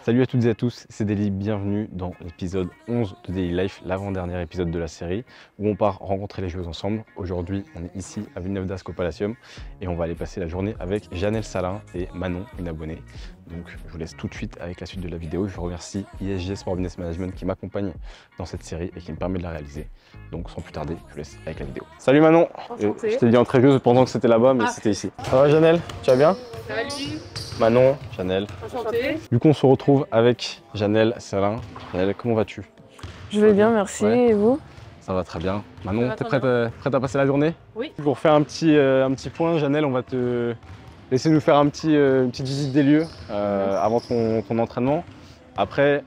Salut à toutes et à tous, c'est Deli, bienvenue dans l'épisode 11 de Daily Life, l'avant-dernier épisode de la série où on part rencontrer les joueuses ensemble. Aujourd'hui, on est ici à Villeneuve-d'Ascq au Palacium et on va aller passer la journée avec Janelle Salin et Manon, une abonnée. Donc je vous laisse tout de suite avec la suite de la vidéo. Je remercie ISG Sport Business Management qui m'accompagne dans cette série et qui me permet de la réaliser. Donc sans plus tarder, je vous laisse avec la vidéo. Salut Manon. Je t'ai dit entraîneuse pendant que c'était là-bas, mais c'était ici. Ça va Janelle? Tu vas bien? Salut. Manon, Janelle. Enchantée. Du coup, on se retrouve avec Janelle Salin. Janelle, comment vas-tu? Je vais bien, merci. Ouais. Et vous? Ça va très bien. Manon, t'es prête à passer la journée? Oui. Pour faire un petit point, Janelle, on va te laisser nous faire une petite visite des lieux avant ton entraînement. Après,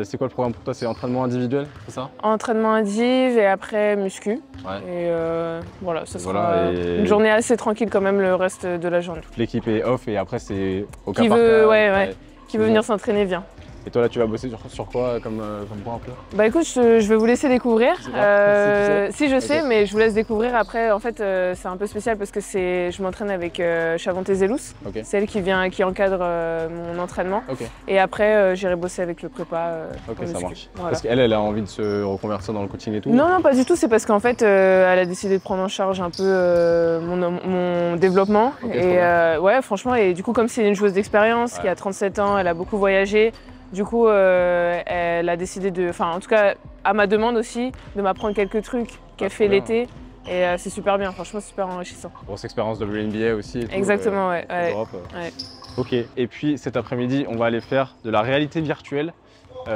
c'est quoi le programme pour toi? C'est entraînement individuel, c'est ça? Entraînement indiv et après muscu. Ouais. Et voilà, ça sera une journée assez tranquille quand même le reste de la journée. Toute l'équipe est off et après c'est au cas Qui par veut, cas. Qui veut venir s'entraîner, viens. Et toi là, tu vas bosser sur quoi comme point un peu? Bah écoute, je vais vous laisser découvrir. Si je sais, Ok. mais je vous laisse découvrir. Après, en fait, c'est un peu spécial parce que je m'entraîne avec Chavante Zelous. Ok. C'est elle qui encadre mon entraînement. Ok. Et après, j'irai bosser avec le prépa. Ok, en ça muscu. marche. Voilà. Parce qu'elle a envie de se reconvertir dans le coaching et tout? Non, non, pas du tout. C'est parce qu'en fait, elle a décidé de prendre en charge un peu mon développement. Ok, Et ouais, franchement, et du coup, comme c'est une joueuse d'expérience qui a 37 ans, elle a beaucoup voyagé. Du coup, elle a décidé en tout cas, à ma demande aussi, de m'apprendre quelques trucs qu'elle fait l'été. Et c'est super bien, franchement, c'est super enrichissant. Grosse expérience de WNBA aussi. Et tout, Exactement, ouais. Europe. Ouais. Ok, et puis cet après-midi, on va aller faire de la réalité virtuelle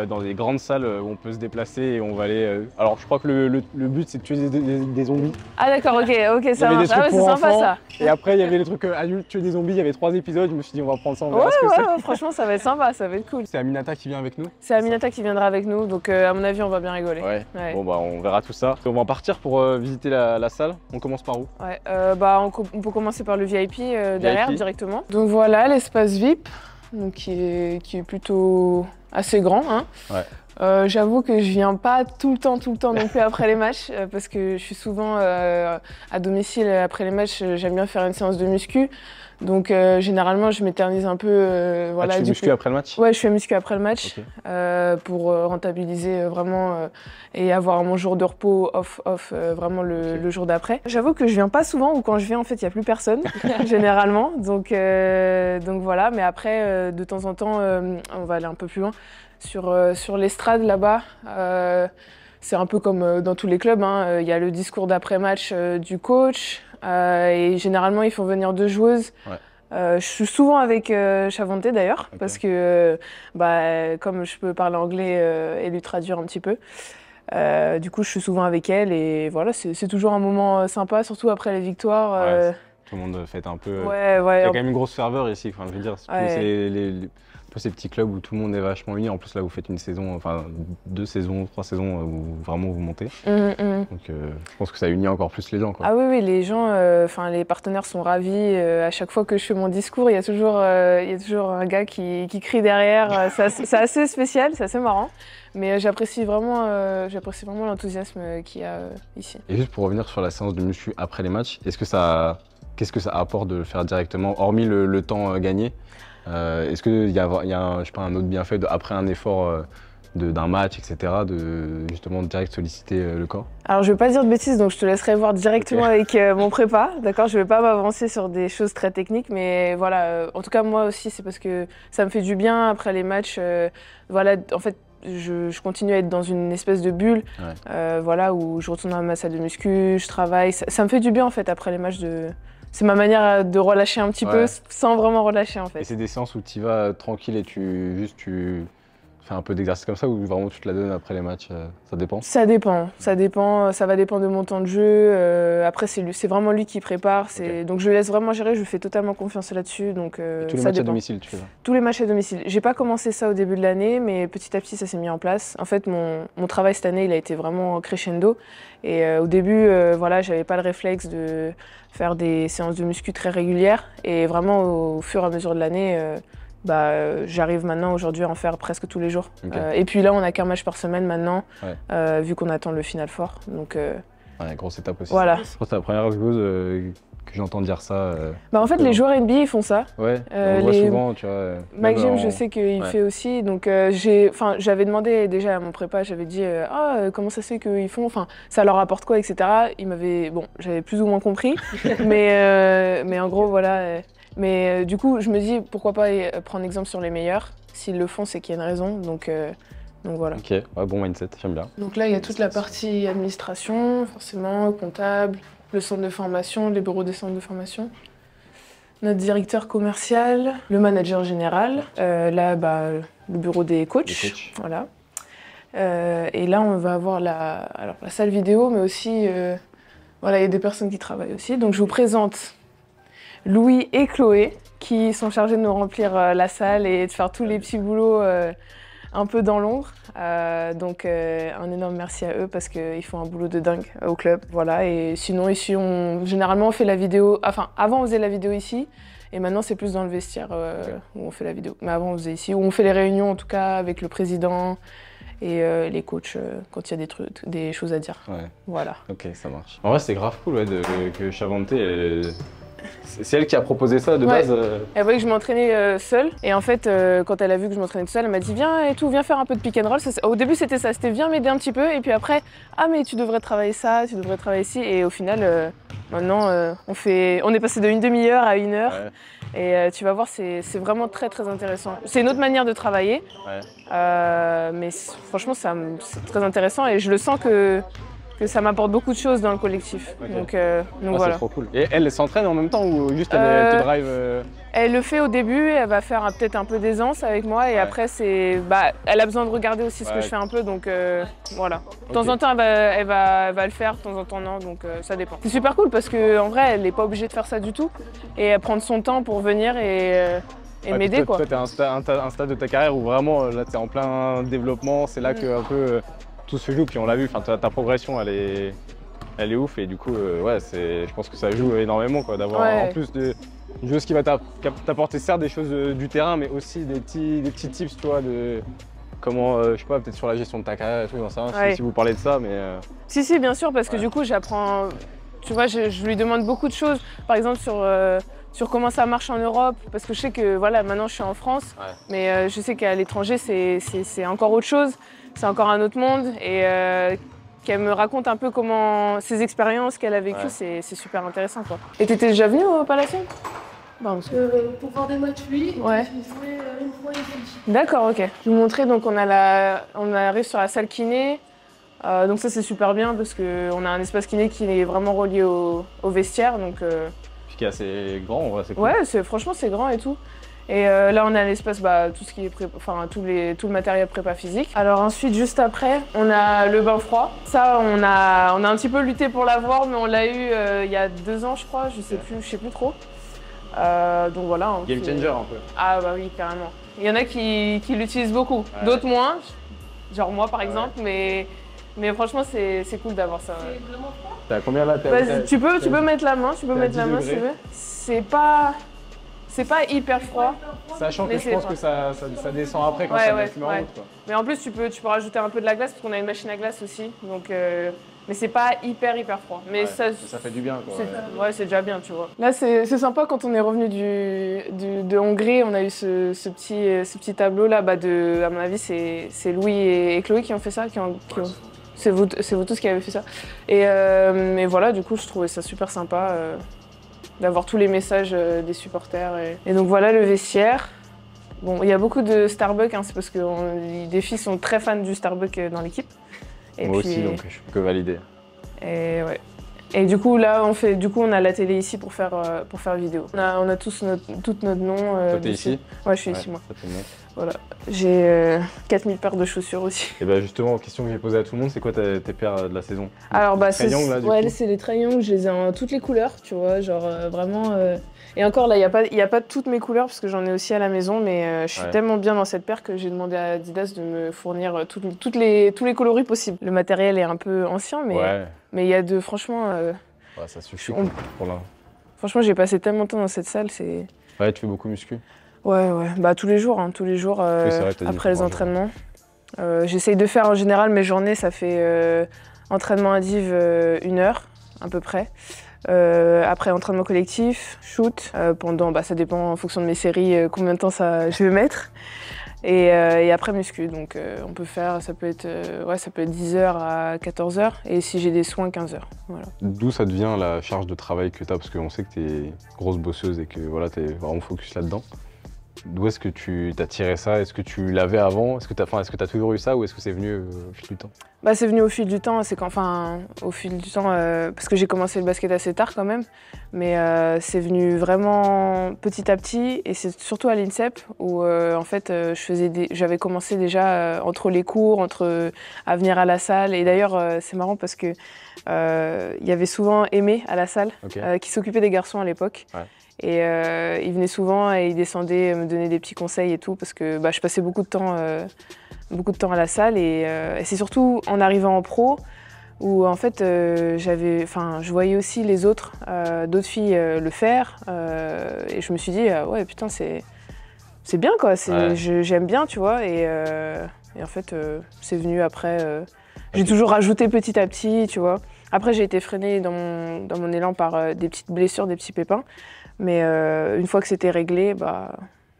dans des grandes salles où on peut se déplacer et on va aller. Alors, je crois que le but, c'est de tuer des zombies. Ah d'accord, ok, ça marche. Ah ouais, c'est pour sympa enfants, ça. Et après, il y avait les trucs adultes, tuer des zombies. Il y avait 3 épisodes. Je me suis dit, on va prendre ça, on verra ce que c'est. Ouais, franchement, ça va être sympa, ça va être cool. C'est Aminata qui vient avec nous? C'est Aminata qui viendra avec nous, donc à mon avis, on va bien rigoler. Ouais. Ouais. Bon, bah, on verra tout ça. On va partir pour visiter la salle. On commence par où? Ouais, on peut commencer par le VIP derrière VIP. directement. Donc voilà, l'espace VIP, donc qui est plutôt assez grand. Hein. Ouais. J'avoue que je viens pas tout le temps non plus après les matchs parce que je suis souvent à domicile après les matchs. J'aime bien faire une séance de muscu. Donc généralement je m'éternise un peu. Voilà, tu fais muscu après le match? Ouais, je fais muscu après le match. Okay. Pour rentabiliser vraiment et avoir mon jour de repos off vraiment le jour d'après. J'avoue que je viens pas souvent ou quand je viens en fait il y a plus personne généralement. Donc voilà, mais après de temps en temps on va aller un peu plus loin sur l'estrade là-bas. C'est un peu comme dans tous les clubs, hein. Il y a le discours d'après-match du coach et généralement ils font venir 2 joueuses. Ouais. Je suis souvent avec Chavante d'ailleurs, parce que comme je peux parler anglais et lui traduire un petit peu, du coup je suis souvent avec elle et voilà, c'est toujours un moment sympa, surtout après les victoires. Ouais, tout le monde fête un peu. Ouais, il y a quand même une grosse ferveur ici, enfin, je veux dire, c'est un peu ces petits clubs où tout le monde est vachement uni. En plus là vous faites une saison, enfin 2 saisons, 3 saisons où vraiment vous montez. Donc je pense que ça unit encore plus les gens, quoi. Ah oui, les gens, les partenaires sont ravis. À chaque fois que je fais mon discours, il y a toujours un gars qui crie derrière. C'est assez spécial, c'est assez marrant. Mais j'apprécie vraiment l'enthousiasme qu'il y a ici. Et juste pour revenir sur la séance de muscu après les matchs, qu'est-ce que ça apporte de le faire directement, hormis le temps gagné? Est-ce qu'il y a un autre bienfait après un effort d'un match, etc., de justement direct solliciter le corps? Alors je vais pas dire de bêtises, donc je te laisserai voir directement avec mon prépa, d'accord? Je vais pas m'avancer sur des choses très techniques, mais voilà, en tout cas moi aussi c'est parce que ça me fait du bien après les matchs, voilà, en fait je continue à être dans une espèce de bulle, voilà, où je retourne dans ma salle de muscu, je travaille, ça me fait du bien en fait après les matchs C'est ma manière de relâcher un petit peu sans vraiment relâcher en fait. Et c'est des séances où tu y vas tranquille et tu fais un peu d'exercice comme ça ou vraiment tu te la donnes après les matchs? Ça dépend? Ça va dépendre de mon temps de jeu. Après c'est vraiment lui qui prépare, donc je le laisse vraiment gérer, je lui fais totalement confiance là-dessus. Donc, et tous les matchs à domicile tu fais ça? Tous les matchs à domicile. J'ai pas commencé ça au début de l'année, mais petit à petit ça s'est mis en place. En fait mon travail cette année il a été vraiment crescendo. Et au début, voilà, j'avais pas le réflexe de faire des séances de muscu très régulières. Et vraiment, au fur et à mesure de l'année, j'arrive maintenant aujourd'hui à en faire presque tous les jours. Et puis là, on n'a qu'un match par semaine maintenant, vu qu'on attend le Final Four. Donc, grosse étape aussi. Voilà. Je crois que c'est la première joueuse j'entends dire ça. Bah en fait, les joueurs NBA ils font ça. Ouais, on le voit souvent, tu vois. Mike James, je sais qu'il fait aussi. Donc j'avais demandé déjà à mon prépa, j'avais dit comment ça se fait qu'ils font, enfin ça leur apporte quoi, etc. Il m'avait, bon, j'avais plus ou moins compris, mais en gros voilà. Mais du coup, je me dis pourquoi pas prendre exemple sur les meilleurs. S'ils le font, c'est qu'il y a une raison. Donc voilà. Ok, ouais, bon mindset, j'aime bien. Donc là, il y a toute la partie administration, forcément, comptable, le centre de formation, les bureaux des centres de formation, notre directeur commercial, le manager général, là, le bureau des coachs. Voilà. Et là, on va avoir la salle vidéo, mais aussi, voilà, il y a des personnes qui travaillent aussi. Donc je vous présente Louis et Chloé, qui sont chargés de nous remplir la salle et de faire tous les petits boulots un peu dans l'ombre. Donc un énorme merci à eux parce qu'ils font un boulot de dingue au club. Voilà, et sinon ici, généralement on fait la vidéo, enfin avant on faisait la vidéo ici, et maintenant c'est plus dans le vestiaire où on fait la vidéo. Mais avant on faisait ici, où on fait les réunions en tout cas avec le président et les coachs quand il y a des choses à dire. Ouais. Voilà. Ok, ça marche. En vrai c'est grave cool que Chavante, c'est elle qui a proposé ça de base. Elle voyait que je m'entraînais seule. Et en fait, quand elle a vu que je m'entraînais toute seule, elle m'a dit viens et tout, viens faire un peu de pick and roll. Au début, c'était ça, c'était viens m'aider un petit peu. Et puis après, ah mais tu devrais travailler ça, tu devrais travailler ici. Et au final, maintenant, on est passé de une demi-heure à 1 heure. Ouais. Et tu vas voir, c'est vraiment très très intéressant. C'est une autre manière de travailler. Ouais. Mais franchement, c'est très intéressant et je le sens que ça m'apporte beaucoup de choses dans le collectif. Okay. Donc voilà. C'est trop cool. Et elle s'entraîne en même temps ou juste elle te drive Elle le fait au début, elle va faire peut-être un peu d'aisance avec moi et après elle a besoin de regarder aussi ce que je fais un peu, donc voilà. De temps en temps elle va le faire, de temps en temps non, donc ça dépend. C'est super cool parce qu'en vrai elle n'est pas obligée de faire ça du tout et elle prend son temps pour venir et m'aider quoi. Toi t'es à un stade de ta carrière où vraiment là t'es en plein développement, c'est là que un peu tout se joue, puis on l'a vu, ta progression elle est ouf et du coup je pense que ça joue énormément quoi, d'avoir en plus une joueuse qui va t'apporter certes des choses du terrain mais aussi des petits tips, tu vois, de comment, je sais pas, peut-être sur la gestion de ta carrière et tout, j'en sais rien, si vous parlez de ça, mais… Si, bien sûr, parce que du coup j'apprends, tu vois, je lui demande beaucoup de choses, par exemple sur comment ça marche en Europe, parce que je sais que voilà, maintenant je suis en France, mais je sais qu'à l'étranger c'est encore autre chose. C'est encore un autre monde et qu'elle me raconte un peu comment ses expériences qu'elle a vécues, c'est super intéressant quoi. Et t'étais déjà venue au Palacium? Pour voir des matchs, oui. Ouais. J'ai joué une fois ici. D'accord, ok. Je vais vous montrer, donc on arrive sur la salle kiné. Donc ça c'est super bien parce qu'on a un espace kiné qui est vraiment relié au vestiaire. Donc, puis qui est assez grand, en vrai, c'est cool. Ouais, franchement c'est grand et tout. Et là, on a l'espace, tout ce qui est tout le matériel prépa physique. Alors ensuite, juste après, on a le bain froid. Ça, on a un petit peu lutté pour l'avoir, mais on l'a eu il y a 2 ans, je crois. Je sais plus trop. Donc voilà. Game changer un peu. Ah bah oui, carrément. Il y en a qui l'utilisent beaucoup, d'autres moins. Genre moi, par exemple, mais franchement, c'est cool d'avoir ça. C'est vraiment froid. T'as combien là? Tu peux mettre la main, si tu veux. C'est pas hyper froid. Sachant que je pense que ça descend après quand ça met en route, quoi. Mais en plus, tu peux rajouter un peu de la glace parce qu'on a une machine à glace aussi. Donc, mais c'est pas hyper froid. Mais ça fait du bien, quoi. Ouais, c'est déjà bien, tu vois. Là, c'est sympa quand on est revenu de Hongrie. On a eu ce petit tableau là. À mon avis, c'est Louis et Chloé qui ont fait ça. C'est vous tous qui avez fait ça. Et voilà, du coup, je trouvais ça super sympa. D'avoir tous les messages des supporters. Et donc voilà le vestiaire. Bon, il y a beaucoup de Starbucks, c'est parce que les filles sont très fans du Starbucks dans l'équipe. Moi aussi, donc je peux que valider. Et ouais. Et du coup là, on a la télé ici pour faire vidéo. On a tous toute notre nom. Toi t'es ici? Ouais, je suis ici moi. Voilà. J'ai 4000 paires de chaussures aussi. Et bah justement, question que j'ai posée à tout le monde, c'est quoi tes paires de la saison? Alors c'est les Traillones, je les ai en toutes les couleurs, tu vois, genre vraiment. Et encore là, il y a pas toutes mes couleurs parce que j'en ai aussi à la maison, mais je suis tellement bien dans cette paire que j'ai demandé à Adidas de me fournir tous les coloris possibles. Le matériel est un peu ancien, mais il y a franchement. Ça suffit pour là. Franchement, j'ai passé tellement de temps dans cette salle, c'est. Ouais, tu fais beaucoup muscu? Ouais, tous les jours, après les entraînements. J'essaye de faire en général mes journées, ça fait entraînement à div 1 heure à peu près. Après entraînement collectif, shoot, pendant, ça dépend en fonction de mes séries, combien de temps je vais mettre. Et après muscu, donc on peut faire, ça peut être 10h à 14h et si j'ai des soins, 15h. Voilà. D'où ça devient la charge de travail que tu as? Parce qu'on sait que tu es grosse bosseuse et que voilà, tu es vraiment focus là-dedans. D'où est-ce que tu as tiré ça? Est-ce que tu l'avais avant? Est-ce que tu as toujours eu ça ou est-ce que c'est venu au fil du temps? C'est venu au fil du temps, au fil du temps, parce que j'ai commencé le basket assez tard quand même, mais c'est venu vraiment petit à petit et c'est surtout à l'INSEP où en fait j'avais commencé déjà entre les cours, à venir à la salle et d'ailleurs c'est marrant parce que il y avait souvent Aimé à la salle qui s'occupait des garçons à l'époque. Ouais. Et il venait souvent et il descendait me donner des petits conseils et tout parce que je passais beaucoup de temps à la salle et c'est surtout en arrivant en pro où en fait je voyais aussi les d'autres filles le faire et je me suis dit ouais putain c'est bien quoi, j'aime bien tu vois et en fait c'est venu après, j'ai toujours rajouté petit à petit tu vois. Après j'ai été freinée dans mon élan par des petites blessures, des petits pépins. Mais une fois que c'était réglé,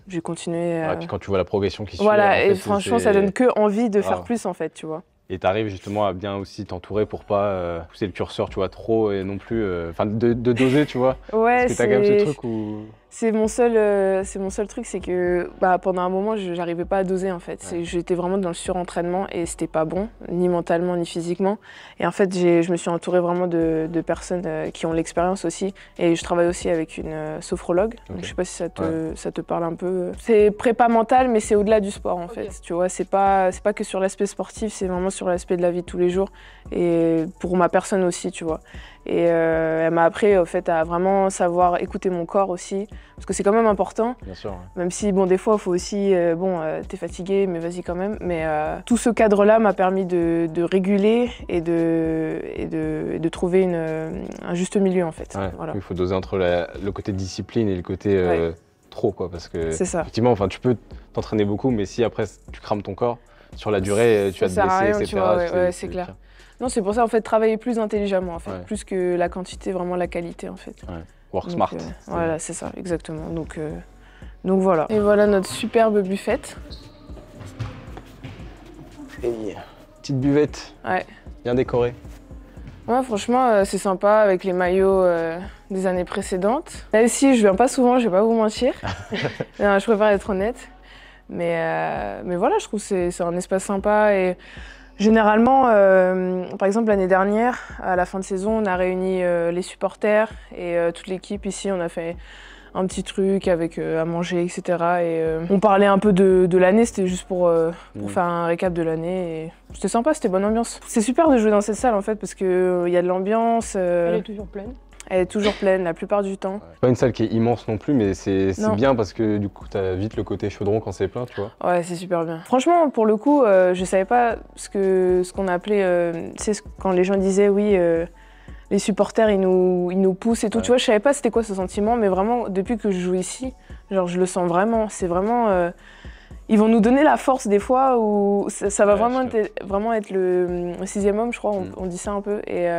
j'ai continué. Et puis quand tu vois la progression qui suit. Voilà, et franchement, ça donne que envie de faire plus en fait, tu vois. Et tu arrives justement à bien aussi t'entourer pour pas pousser le curseur, tu vois, trop et non plus. De doser, tu vois. Ouais, parce que t'as quand même ce truc où. C'est mon seul truc, c'est que pendant un moment, j'arrivais pas à doser en fait. Ouais. J'étais vraiment dans le surentraînement et c'était pas bon, ni mentalement ni physiquement. Et en fait, je me suis entourée vraiment de personnes qui ont l'expérience aussi. Et je travaille aussi avec une sophrologue. Donc, je sais pas si ça te parle un peu. C'est prépa mentale, mais c'est au-delà du sport en fait. Tu vois, c'est pas que sur l'aspect sportif, c'est vraiment sur l'aspect de la vie de tous les jours et pour ma personne aussi, tu vois. Et elle m'a appris au fait à vraiment savoir écouter mon corps aussi, parce que c'est quand même important. Bien sûr. Ouais. Même si des fois il faut aussi, t'es fatigué, mais vas-y quand même. Mais tout ce cadre-là m'a permis de réguler et de trouver un juste milieu en fait. Ouais, voilà. Il faut doser entre le côté discipline et le côté trop quoi, parce que effectivement, tu peux t'entraîner beaucoup, mais si après tu crames ton corps sur la durée, tu vas te blesser, etc. Ouais, c'est clair. Non, c'est pour ça en fait travailler plus intelligemment en fait, plus que la quantité, vraiment la qualité en fait. Ouais. Work smart. Voilà, c'est ça, exactement. Donc voilà. Et voilà notre superbe buffette. Et petite buvette. Ouais. Bien décorée. Ouais, franchement, c'est sympa avec les maillots des années précédentes. Là aussi, je viens pas souvent, je vais pas vous mentir. Non, je préfère être honnête. Mais voilà, je trouve que c'est un espace sympa et généralement, par exemple l'année dernière, à la fin de saison, on a réuni les supporters et toute l'équipe ici, on a fait un petit truc avec à manger, etc. Et on parlait un peu de l'année, c'était juste pour faire un récap de l'année. Et c'était sympa, c'était bonne ambiance. C'est super de jouer dans cette salle en fait parce qu'il y a de l'ambiance. Elle est toujours pleine. Elle est toujours pleine la plupart du temps. C'est pas une salle qui est immense non plus, mais c'est bien parce que du coup t'as vite le côté chaudron quand c'est plein, tu vois. Ouais, c'est super bien. Franchement, pour le coup, je savais pas ce qu'on appelait, tu sais, quand les gens disaient oui, les supporters ils nous poussent et tout, tu vois, je savais pas c'était quoi ce sentiment, mais vraiment depuis que je joue ici, genre je le sens vraiment, c'est vraiment... ils vont nous donner la force des fois où ça va vraiment être le sixième homme, je crois, on dit ça un peu. Et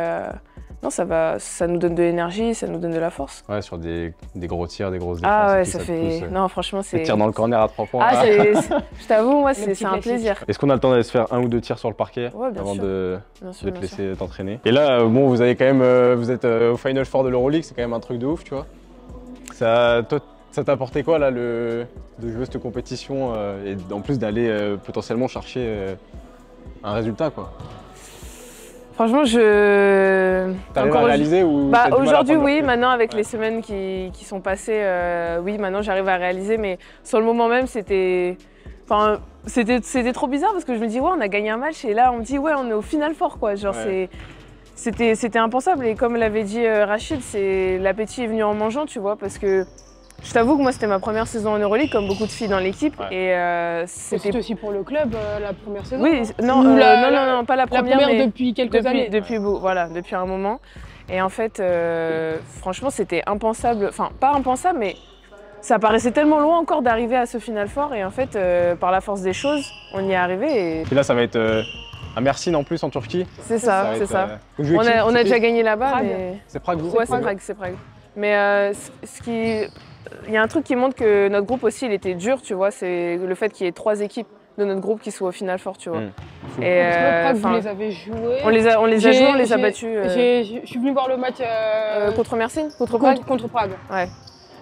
non, ça nous donne de l'énergie, ça nous donne de la force. Ouais, sur des gros tirs, des grosses défenses. Ah ouais, ça fait... Non, franchement, c'est... Les tirs dans le corner à 3 points. Ah, je t'avoue, moi, c'est un plaisir. Est-ce qu'on a le temps d'aller se faire 1 ou 2 tirs sur le parquet avant de te laisser t'entraîner? Et là, bon, vous avez quand même... vous êtes au Final Four de l'Euroleague, c'est quand même un truc de ouf, tu vois. Toi, ça t'a apporté quoi, là, de jouer cette compétition et en plus d'aller potentiellement chercher un résultat, quoi? Franchement, T'arrives à réaliser ou aujourd'hui, oui. Maintenant, avec les semaines qui sont passées, oui, maintenant j'arrive à réaliser. Mais sur le moment même, c'était trop bizarre parce que je me dis, ouais, on a gagné un match et là, on me dit, ouais, on est au Final Four, quoi. Genre, c'était impensable. Et comme l'avait dit Rachid, l'appétit est venu en mangeant, tu vois, parce que je t'avoue que moi, c'était ma première saison en Euroleague, comme beaucoup de filles dans l'équipe. Et c'était aussi pour le club, la première saison. Oui, non, pas la première. La première depuis quelques années. Depuis un moment. Et en fait, franchement, c'était impensable. Enfin, pas impensable, mais ça paraissait tellement loin encore d'arriver à ce Final Four. Et en fait, par la force des choses, on y est arrivé. Et là, ça va être À Mersin en plus en Turquie. C'est ça, va c'est être, ça. vous jouez qui? On a déjà gagné là-bas, Prague. mais... C'est Prague, vous? Ouais, c'est Prague. Mais il y a un truc qui montre que notre groupe aussi, il était dur, tu vois, c'est le fait qu'il y ait 3 équipes de notre groupe qui soient au final fort, tu vois. Et Prague, vous enfin, les avez joués. on les a joués, on les a battus. Je suis venu voir le match Contre Mersin, contre Prague. contre Prague. Ouais.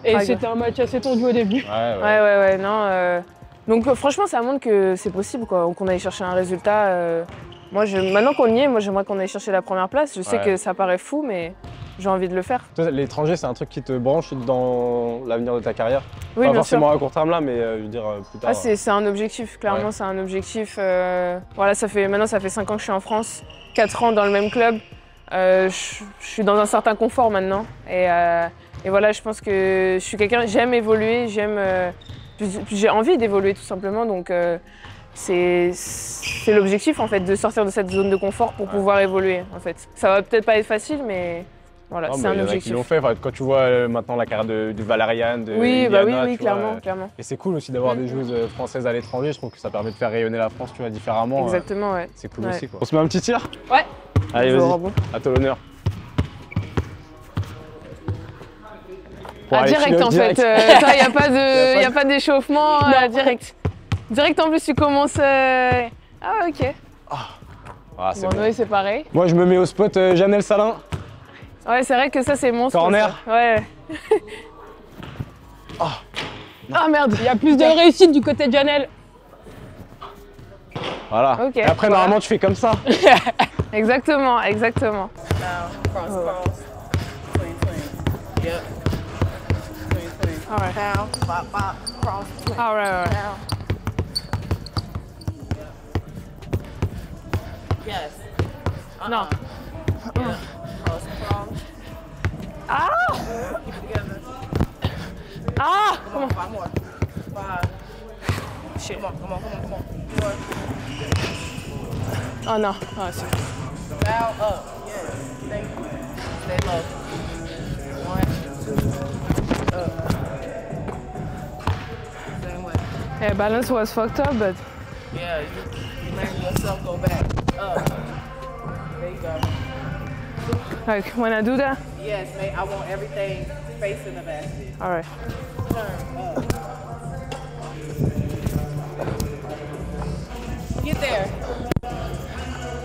Et Prague. c'était un match assez tendu au début. Ouais, non. Donc franchement, ça montre que c'est possible, quoi, qu'on aille chercher un résultat. Maintenant qu'on y est, moi j'aimerais qu'on aille chercher la première place. Je sais que ça paraît fou, mais j'ai envie de le faire. L'étranger, c'est un truc qui te branche dans l'avenir de ta carrière? Oui, pas bien forcément sûr. à court terme là, mais je veux dire plus tard. Ah, c'est un objectif, clairement, c'est un objectif. Voilà, maintenant ça fait 5 ans que je suis en France, 4 ans dans le même club. Je suis dans un certain confort maintenant. Et voilà, je pense que je suis quelqu'un, j'aime évoluer, j'ai envie d'évoluer tout simplement. Donc c'est l'objectif en fait, de sortir de cette zone de confort pour pouvoir évoluer en fait. Ça va peut-être pas être facile, mais voilà, c'est un Il y en a qui objectif. l'ont fait. Enfin, quand tu vois maintenant la carrière de Valériane, de Oui, Iliana, oui, tu vois, clairement. Et c'est cool aussi d'avoir des joueuses françaises à l'étranger. Je trouve que ça permet de faire rayonner la France, tu vois, différemment. Exactement, ouais. C'est cool Ouais. aussi, quoi. On se met un petit tir? Ouais. Allez, Je vas-y. joue au rebond. À toi l'honneur. Ah, direct en fait, il n'y a pas d'échauffement, direct. Direct en plus tu commences... Ah ok. Ah, c'est Bon, bon. oui, c'est pareil. Moi, je me mets au spot Janelle Salin. Ouais, c'est vrai que ça c'est mon spot, Corner. ça. Ouais. Ah merde. Il y a plus de réussite du côté de Janelle. Voilà. Ok, Et après, voilà. normalement, tu fais comme ça. Exactement. Now, cross, tween, tween. Yep. Tween, tween. All right. Now, bop, bop, cross, tween. All right. Now. Yes. Non. Yeah. Cross, cross. Ah. Keep it together. Ah. Come on, 5 more. 5. Shit. Come on. 4. Oh non. Ah, c'est... Bow up. Yes. Thank you. Stay low. 1, 2, up. Same way. Yeah, balance was fucked up, but... Yeah, you made yourself go back. Up. There you go. Like, when I do that? Yes, mate. I want everything facing the basket. All right. Turn up. Get there.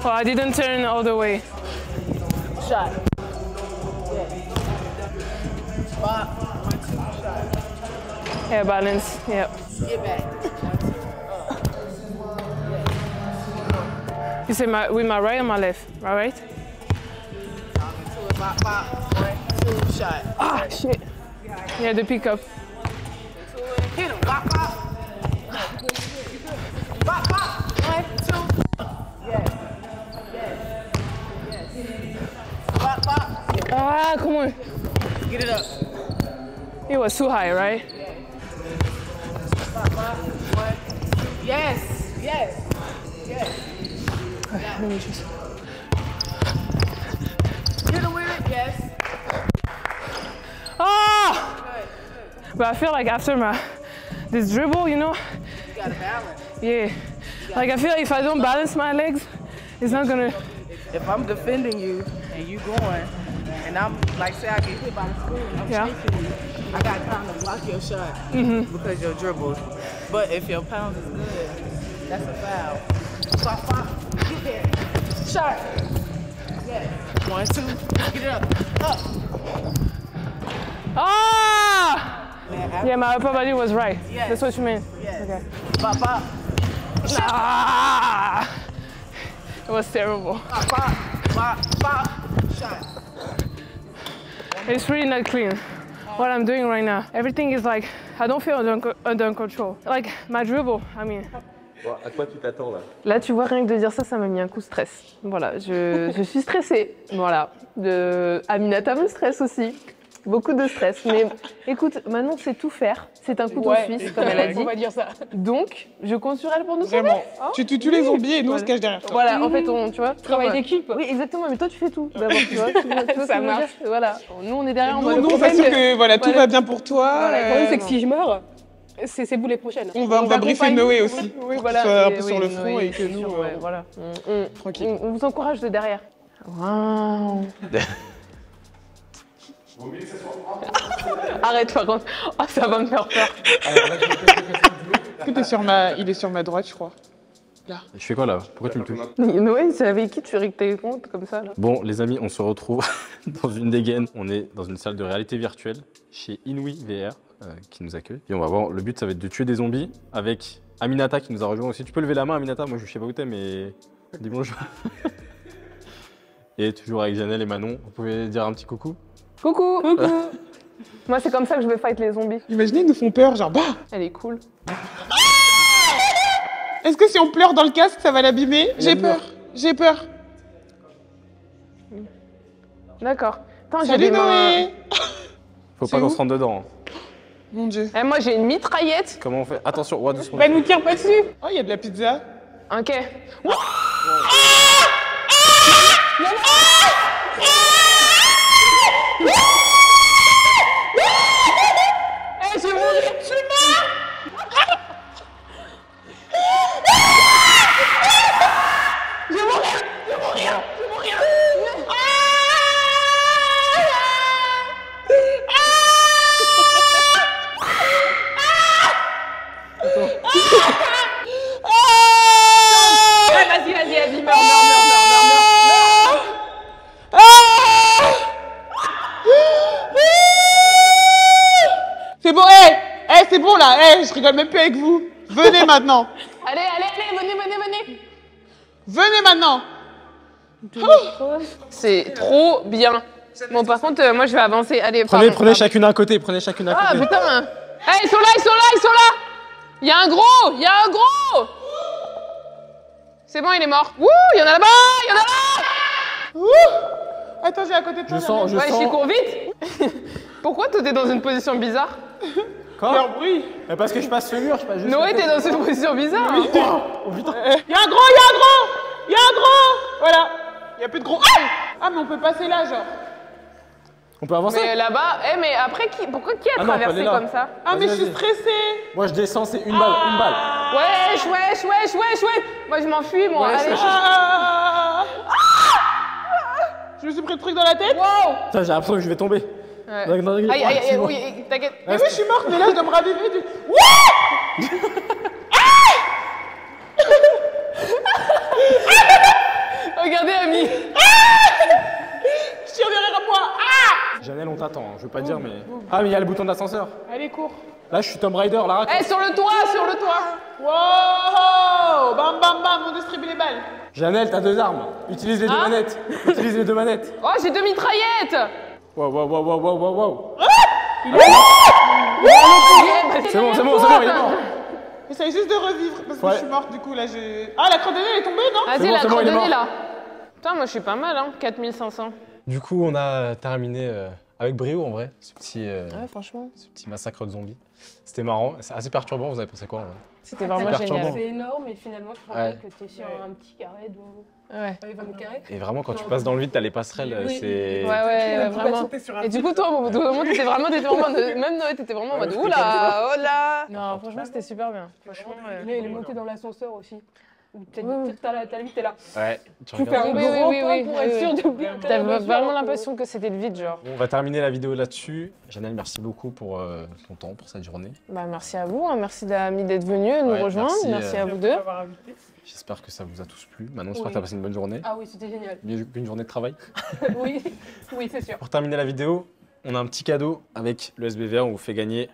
Well, I didn't turn all the way. Shot. Yes. Spot. 1, 2, shot. Yeah, balance. Yeah. Get back. 1, 2, up. Yes. You say with my right or my left? My right? Talking to it. Bop, bop. 1, 2, shot. Ah, shit. Yeah, the pickup. To it. Hit him. Bop, bop. Bop, bop. 1, 2. Yes. Bop, bop. Ah, come on. Get it up. It was too high, right? Bop, bop. 1, 2. Yes. Yes. Let me just... Hit him with it. Yes. Ah! Good. But I feel like after this dribble, you know, You gotta balance. yeah. Like I feel like if I don't balance my legs, it's not gonna... If I'm defending you and you going, and I'm like, say I get hit by the screen, I'm chasing you, I got time to block your shot because your dribbles. But if your pounds is good, that's a foul. Pop, pop, get there. Shot. Yes. 1, 2, get it up. Ah! Man, Yeah, my upper body was right. Yes. That's what you mean. Yes. Okay. Pop, pop, Ah! It was terrible. pop, pop, pop, pop, shot. It's really not clean. What I'm doing right now, everything is like, I don't feel under control. Like my dribble, I mean. Bon, à quoi tu t'attends là? Là, tu vois, rien que de dire ça, ça m'a mis un coup de stress. Voilà, je suis stressée. Voilà. Aminata me stresse aussi. Beaucoup de stress. Mais écoute, Manon sait tout faire. C'est un couteau suisse, comme elle a dit. On va dire ça. Donc, je compte sur elle pour nous sauver. Vraiment. Tu tues les zombies et nous on se cache derrière toi. Voilà, en fait, tu vois, Travail d'équipe. Oui, exactement, mais toi tu fais tout d'abord, tu vois. Tu vois ce que Ça je veux marche. dire. Voilà, nous on est derrière en Nous, mode on s'assure que voilà, tout Voilà. va bien pour toi. Voilà, le problème, c'est que si je meurs, C'est vous les prochaines. On va briefer accompagne. Noé aussi. Oui, Pour voilà. qu'il soit un Et peu oui, sur le Noé, front et que c'est nous, sûr, ouais, voilà. tranquille. On vous encourage de derrière. Waouh. Arrête par contre. Oh, ça va me faire peur. Est-ce que il est sur ma droite, je crois. Je fais quoi là? Pourquoi tu me touches? Noé, c'est avec qui tu règles tes comptes comme ça là? Bon, les amis, on se retrouve dans une dégaine. On est dans une salle de réalité virtuelle chez Inouï VR qui nous accueille. Et on va voir, le but, ça va être de tuer des zombies avec Aminata qui nous a rejoint aussi. Tu peux lever la main, Aminata? Moi, je sais pas où t'es, mais dis bonjour. Et toujours avec Janelle et Manon. Vous pouvez dire un petit coucou? Coucou. Moi, c'est comme ça que je vais fight les zombies. Imaginez, ils nous font peur, genre bah. Elle est cool. Est-ce que si on pleure dans le casque, ça va l'abîmer? J'ai peur. J'ai peur. D'accord. Attends, j'ai Salut des mains. Noé. Faut C'est pas qu'on où se rentre dedans. Hein. Mon Dieu. Eh, moi, j'ai une mitraillette. Comment on fait? Attention, ouais, doucement. Bah nous tire pas dessus. Oh, il y a de la pizza. Ok. Eh, j'ai mourir. Je suis mort. Je vais mourir. Je vais mourir. Je vais mourir. Vas-y, vas-y, meurs. C'est bon, c'est bon là, je rigole même plus avec vous. Venez maintenant. Allez, venez. Venez maintenant. C'est trop bien. Bon, par contre, moi, je vais avancer. Allez, Prenez pardon. chacune à côté, prenez chacune à Ah, côté. putain. Eh, ils sont là. Il y a un gros. C'est bon, il est mort. Ouh, il y en a là-bas. Ouh. Attends, j'ai à côté de toi. Je sens, Ouais, je cours vite. Pourquoi toi, t'es dans une position bizarre? Faire bruit. Mais parce que je passe ce mur, je passe juste. Noé, t'es dans une position bizarre. Hein. Oh putain. Il y a un gros. Voilà. Il y a plus de gros. Ah, mais on peut passer là, genre. On peut avancer? Mais là-bas, mais après, pourquoi qui a Ah non, traversé pas aller là. comme ça? Ah, mais je Vas-y, suis stressée. Moi je descends, c'est une balle. Wesh. Moi, je m'enfuis, moi. Ouais, Allez. Ah. Je me suis pris le truc dans la tête. Wow. Putain, j'ai l'impression que je vais tomber. Ouais. Non, Aïe, oui, t'inquiète. Mais oui, je suis morte, mais là, je dois me raviver du. Regardez, Ami. Je tire derrière moi. Janelle, on t'attend, hein, je veux pas dire, mais. Ah, mais il y a le bouton d'ascenseur. Allez, cours. Là, je suis Tomb Raider, Lara. Eh, sur le toit. Wow. Bam, on distribue les balles. Janelle, t'as deux armes. Utilise les deux Hein? manettes. Utilise les deux manettes. Oh, j'ai 2 mitraillettes. Wow. C'est C'est bon, il est mort. J'essaye juste de revivre parce que Ouais. je suis morte, du coup, là, je. Ah, la cordonnée, elle est tombée, non? Vas-y, bon, la c'est bon, il est cordonnée, mort. là. Putain, moi, je suis pas mal, hein. 4500. Du coup, on a terminé avec brio en vrai, ce Franchement. petit massacre de zombies. C'était marrant, c'est assez perturbant, vous avez pensé quoi en vrai? C'était vraiment perturbant. génial. C'est énorme et finalement, tu te rends Ouais. compte que t'es sur un petit carré de Ouais. 20 carrés. Et vraiment, quand tu passes dans le vide, t'as les passerelles, Oui. c'est. Ouais, vraiment. Et du coup, toi, au bout d'un moment, t'étais vraiment en mode- même Noé, t'étais vraiment en mode oula, oh là. Non, franchement, c'était super bien. Franchement, Là, il est monté dans l'ascenseur aussi. T'as Oui. la vie, t'es là. Ouais, tu Faut faire regardes. un Oui, grand oui, pas oui, pour oui, être oui. sûr d'oublier. T'avais vraiment l'impression que c'était le vide, genre. Bon, on va terminer la vidéo là-dessus. Janelle, merci beaucoup pour ton temps, pour cette journée. Bah, merci à vous, hein. Merci d'Ami d'être venu nous Ouais, rejoindre. merci, Merci à vous deux. J'espère que ça vous a tous plu. Maintenant, j'espère Oui. que t'as passé une bonne journée. Ah oui, c'était génial. Mieux qu'une journée de travail. Oui, c'est sûr. Pour terminer la vidéo, on a un petit cadeau avec le SBVR. On vous fait gagner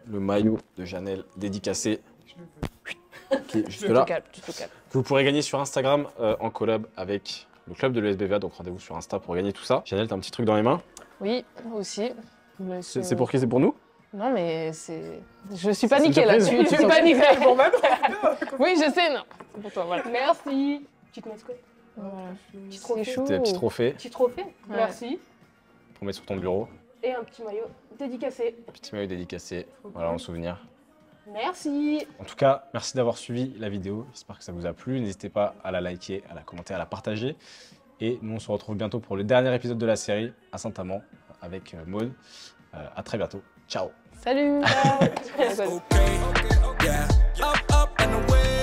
le maillot de Janelle dédicacé. Qui est juste là. Tu te calmes. Que vous pourrez gagner sur Instagram en collab avec le club de l'ESBVA. Donc rendez-vous sur Insta pour gagner tout ça. Janelle, t'as un petit truc dans les mains. Oui, aussi. Mais C'est pour qui? C'est pour nous? Non, mais c'est. Je suis C'est paniquée une là. surprise. Tu es paniquée. Oui, je sais, non. C'est pour toi, voilà. Merci. Petite mascotte. Voilà. Petit C'est chou. C'est un petit trophée Petit trophée. Merci. pour mettre sur ton bureau. Et un petit maillot dédicacé. Petit maillot dédicacé. Voilà, en souvenir. Merci. En tout cas, merci d'avoir suivi la vidéo. J'espère que ça vous a plu. N'hésitez pas à la liker, à la commenter, à la partager. Et nous, on se retrouve bientôt pour le dernier épisode de la série à Saint-Amand avec Maud. À très bientôt. Ciao. Salut. okay. Yeah, up and away.